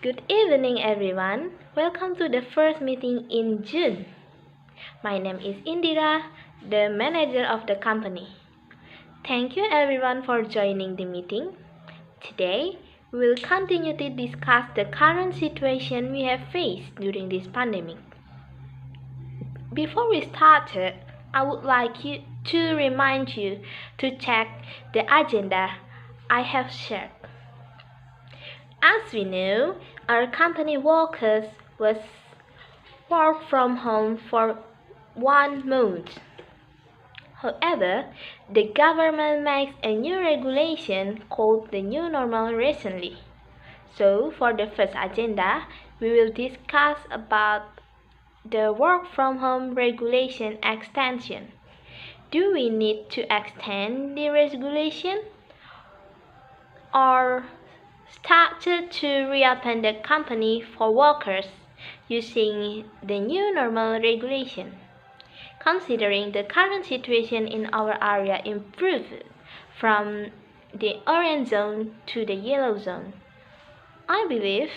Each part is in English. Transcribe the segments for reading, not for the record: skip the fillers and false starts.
Good evening, everyone. Welcome to the first meeting in June. My name is Indira, the manager of the company. Thank you, everyone, for joining the meeting. Today, we will continue to discuss the current situation we have faced during this pandemic. Before we started, I would like to remind you to check the agenda I have shared. As we know, our company workers was work from home for 1 month. However, the government makes a new regulation called the new normal recently. So, for the first agenda, we will discuss about the work from home regulation extension. Do we need to extend the regulation or started to reopen the company for workers using the new normal regulation? Considering the current situation in our area improved from the orange zone to the yellow zone, I believe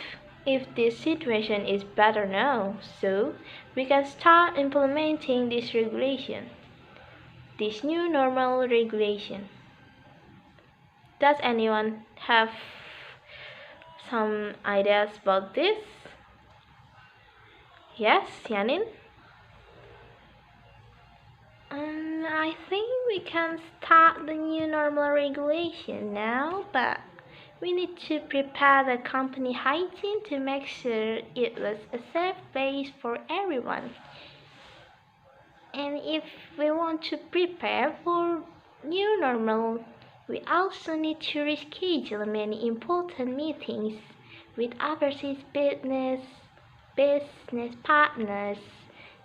if this situation is better now, so we can start implementing this regulation, this new normal regulation. Does anyone have some ideas about this? Yes, Yanin? I think we can start the new normal regulation now, but we need to prepare the company hygiene to make sure it was a safe place for everyone. And if we want to prepare for new normal, we also need to reschedule many important meetings with overseas business partners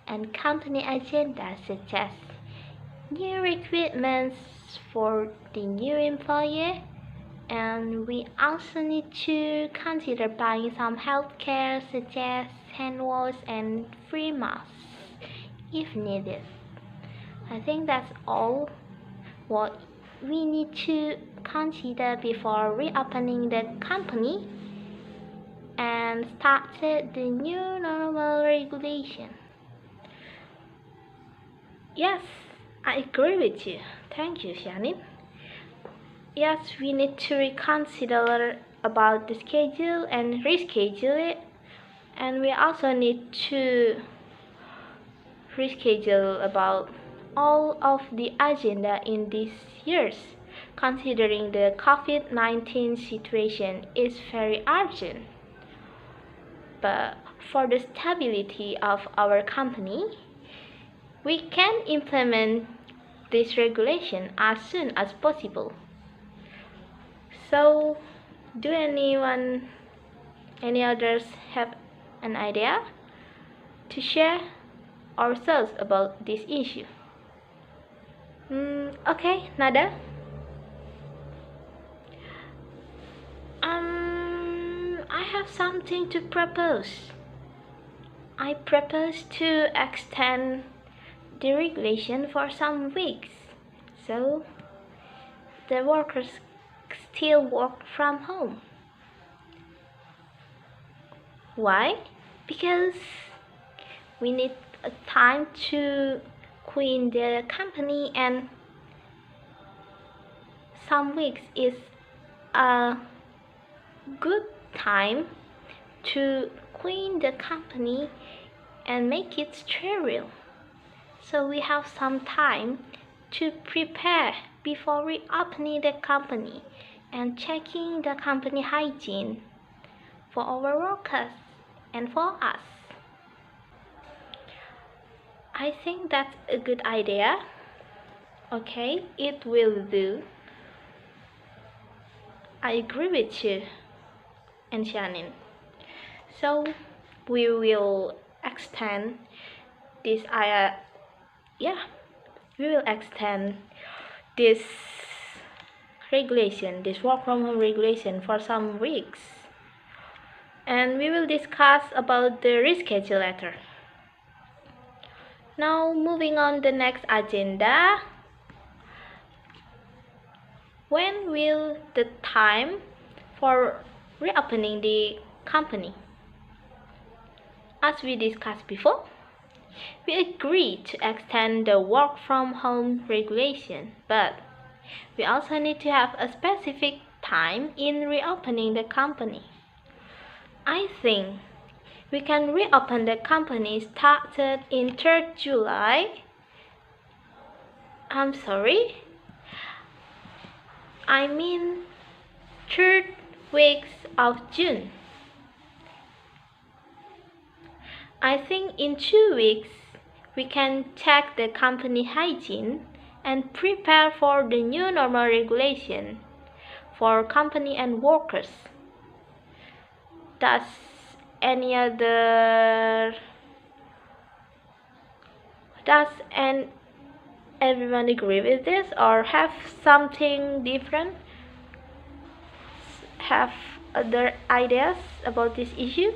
and company agendas such as new recruitments for the new employee, and we also need to consider buying some healthcare such as hand wash and free masks if needed. I think that's all what we need to consider before reopening the company and started the new normal regulation. Yes, I agree with you. Thank you, Shannon. Yes, we need to reconsider about the schedule and reschedule it, and we also need to reschedule about all of the agenda in these years, considering the COVID-19 situation is very urgent. But for the stability of our company, we can implement this regulation as soon as possible. So, do any others have an idea to share our thoughts about this issue? Okay, Nada. I have something to propose. I propose to extend the regulation for some weeks, so the workers still work from home. Why? Because we need a time to clean the company, and some weeks is a good time to clean the company and make it sterile. So we have some time to prepare before reopening the company and checking the company hygiene for our workers and for us. I think that's a good idea. Okay, it will do. I agree with you and Shannon. So we will extend this we will extend this regulation, this work from home regulation for some weeks. And we will discuss about the reschedule later. Now moving on the next agenda. When will the time for reopening the company. As we discussed before, we agreed to extend the work from home regulation, but we also need to have a specific time in reopening the company. I think we can reopen the company started in 3rd July. I'm sorry. I mean 3rd weeks of June. I think in 2 weeks we can check the company hygiene and prepare for the new normal regulation for company and workers. Does everyone agree with this or have something different? Have other ideas about this issue?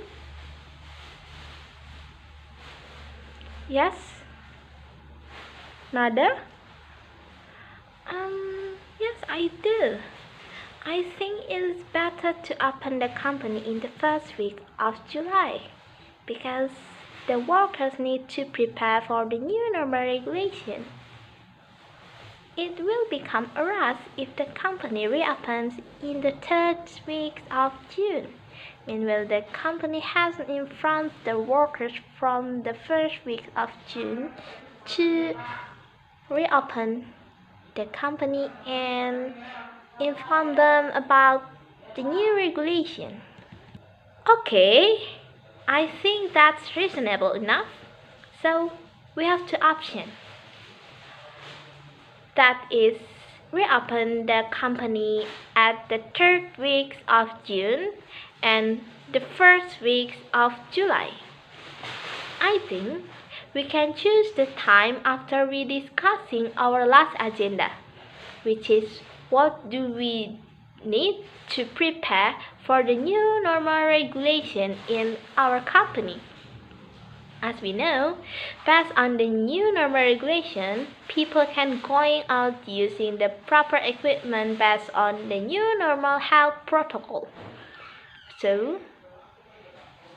Yes? Nada? Yes, I do. I think it's better to open the company in the first week of July because the workers need to prepare for the new normal regulation. It will become a rush if the company reopens in the 3rd week of June. Meanwhile, the company hasn't informed the workers from the 1st week of June to reopen the company and inform them about the new regulation. Okay, I think that's reasonable enough. So we have two options. That is, reopen the company at the 3rd week of June and the 1st week of July. I think we can choose the time after we discussing our last agenda, which is what do we need to prepare for the new normal regulation in our company. As we know, based on the new normal regulation, people can going out using the proper equipment based on the new normal health protocol. So,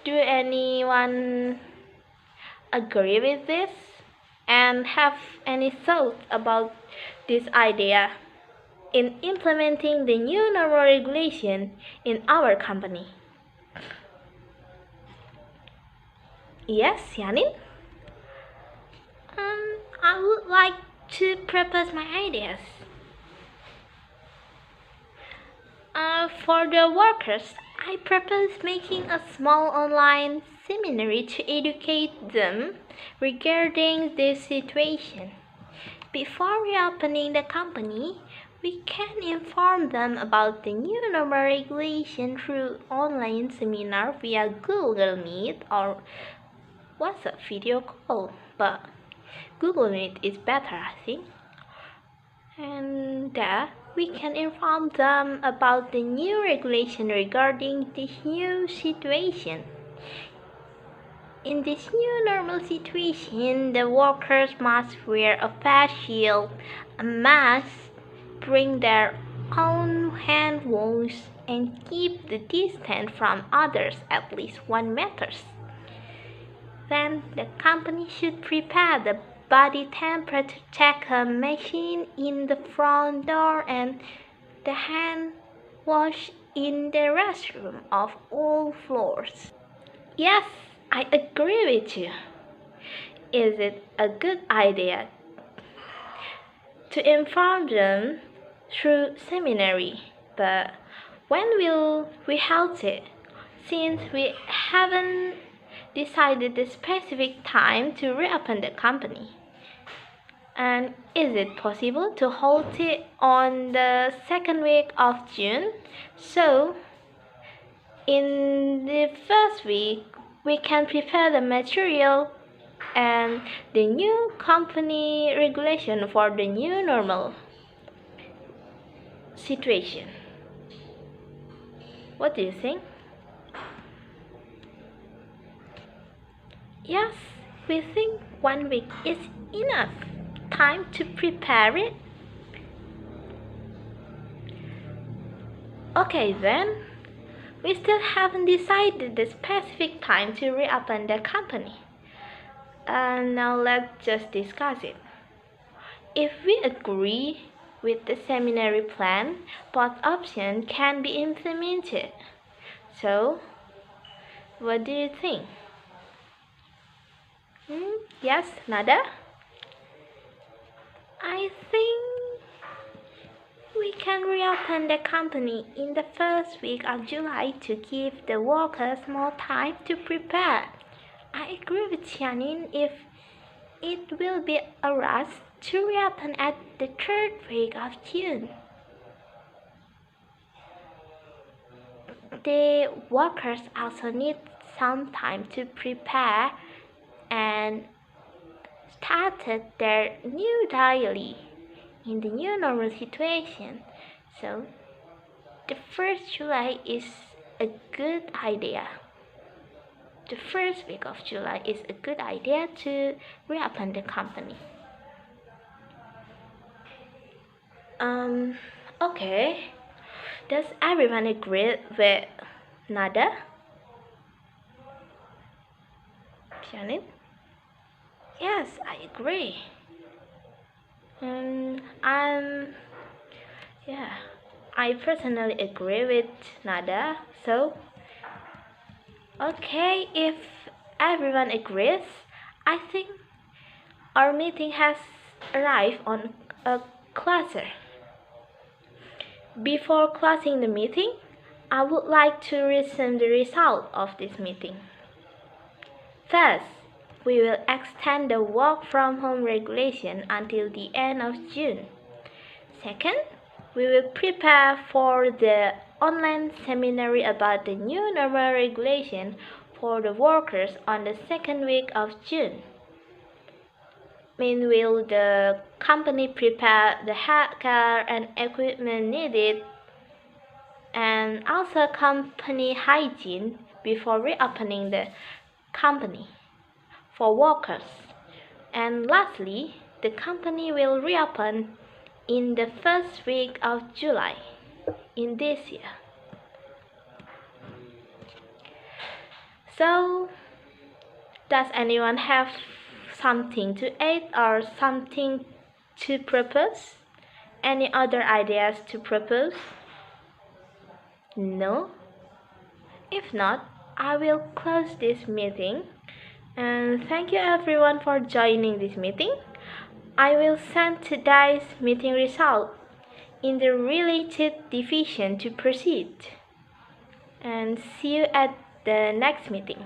do anyone agree with this and have any thoughts about this idea in implementing the new normal regulation in our company? Yes, Yanin? I would like to propose my ideas. For the workers, I propose making a small online seminar to educate them regarding this situation. Before reopening the company, we can inform them about the new normal regulation through online seminar via Google Meet or WhatsApp video call, but Google Meet is better, I think. And there we can inform them about the new regulation regarding this new situation. In this new normal situation, the workers must wear a face shield, a mask, bring their own hand wash, and keep the distance from others at least 1 meter. Then the company should prepare the body temperature checker machine in the front door and the hand wash in the restroom of all floors. Yes, I agree with you. Is it a good idea to inform them through seminary? But when will we hold it? Since we haven't decided the specific time to reopen the company. And is it possible to hold it on the 2nd week of June? So, in the 1st week, we can prepare the material and the new company regulation for the new normal situation. What do you think? Yes, we think 1 week is enough time to prepare it. Okay then, We still haven't decided the specific time to reopen the company. Now let's just discuss it. If we agree with the seminary plan, both options can be implemented. So, what do you think? Yes, Nada? I think we can reopen the company in the first week of July to give the workers more time to prepare. I agree with Tianin if it will be a rush to reopen at the third week of June. The workers also need some time to prepare and started their new daily in the new normal situation. So the 1st July is a good idea. The first week of July is a good idea to reopen the company. Okay. Does everyone agree with Nada? Janet? Yes, I agree. I personally agree with Nada. So, okay, if everyone agrees, I think our meeting has arrived on a closer. Before closing the meeting, I would like to resume the result of this meeting. First, we will extend the work from home regulation until the end of June. Second, we will prepare for the online seminar about the new normal regulation for the workers on the second week of June. Meanwhile, the company prepare the healthcare and equipment needed and also company hygiene before reopening the company for workers. And lastly, the company will reopen in the first week of July in this year. So, does anyone have something to add or something to propose? Any other ideas to propose? No? If not, I will close this meeting. And thank you everyone for joining this meeting. I will send today's meeting result in the related division to proceed. And see you at the next meeting.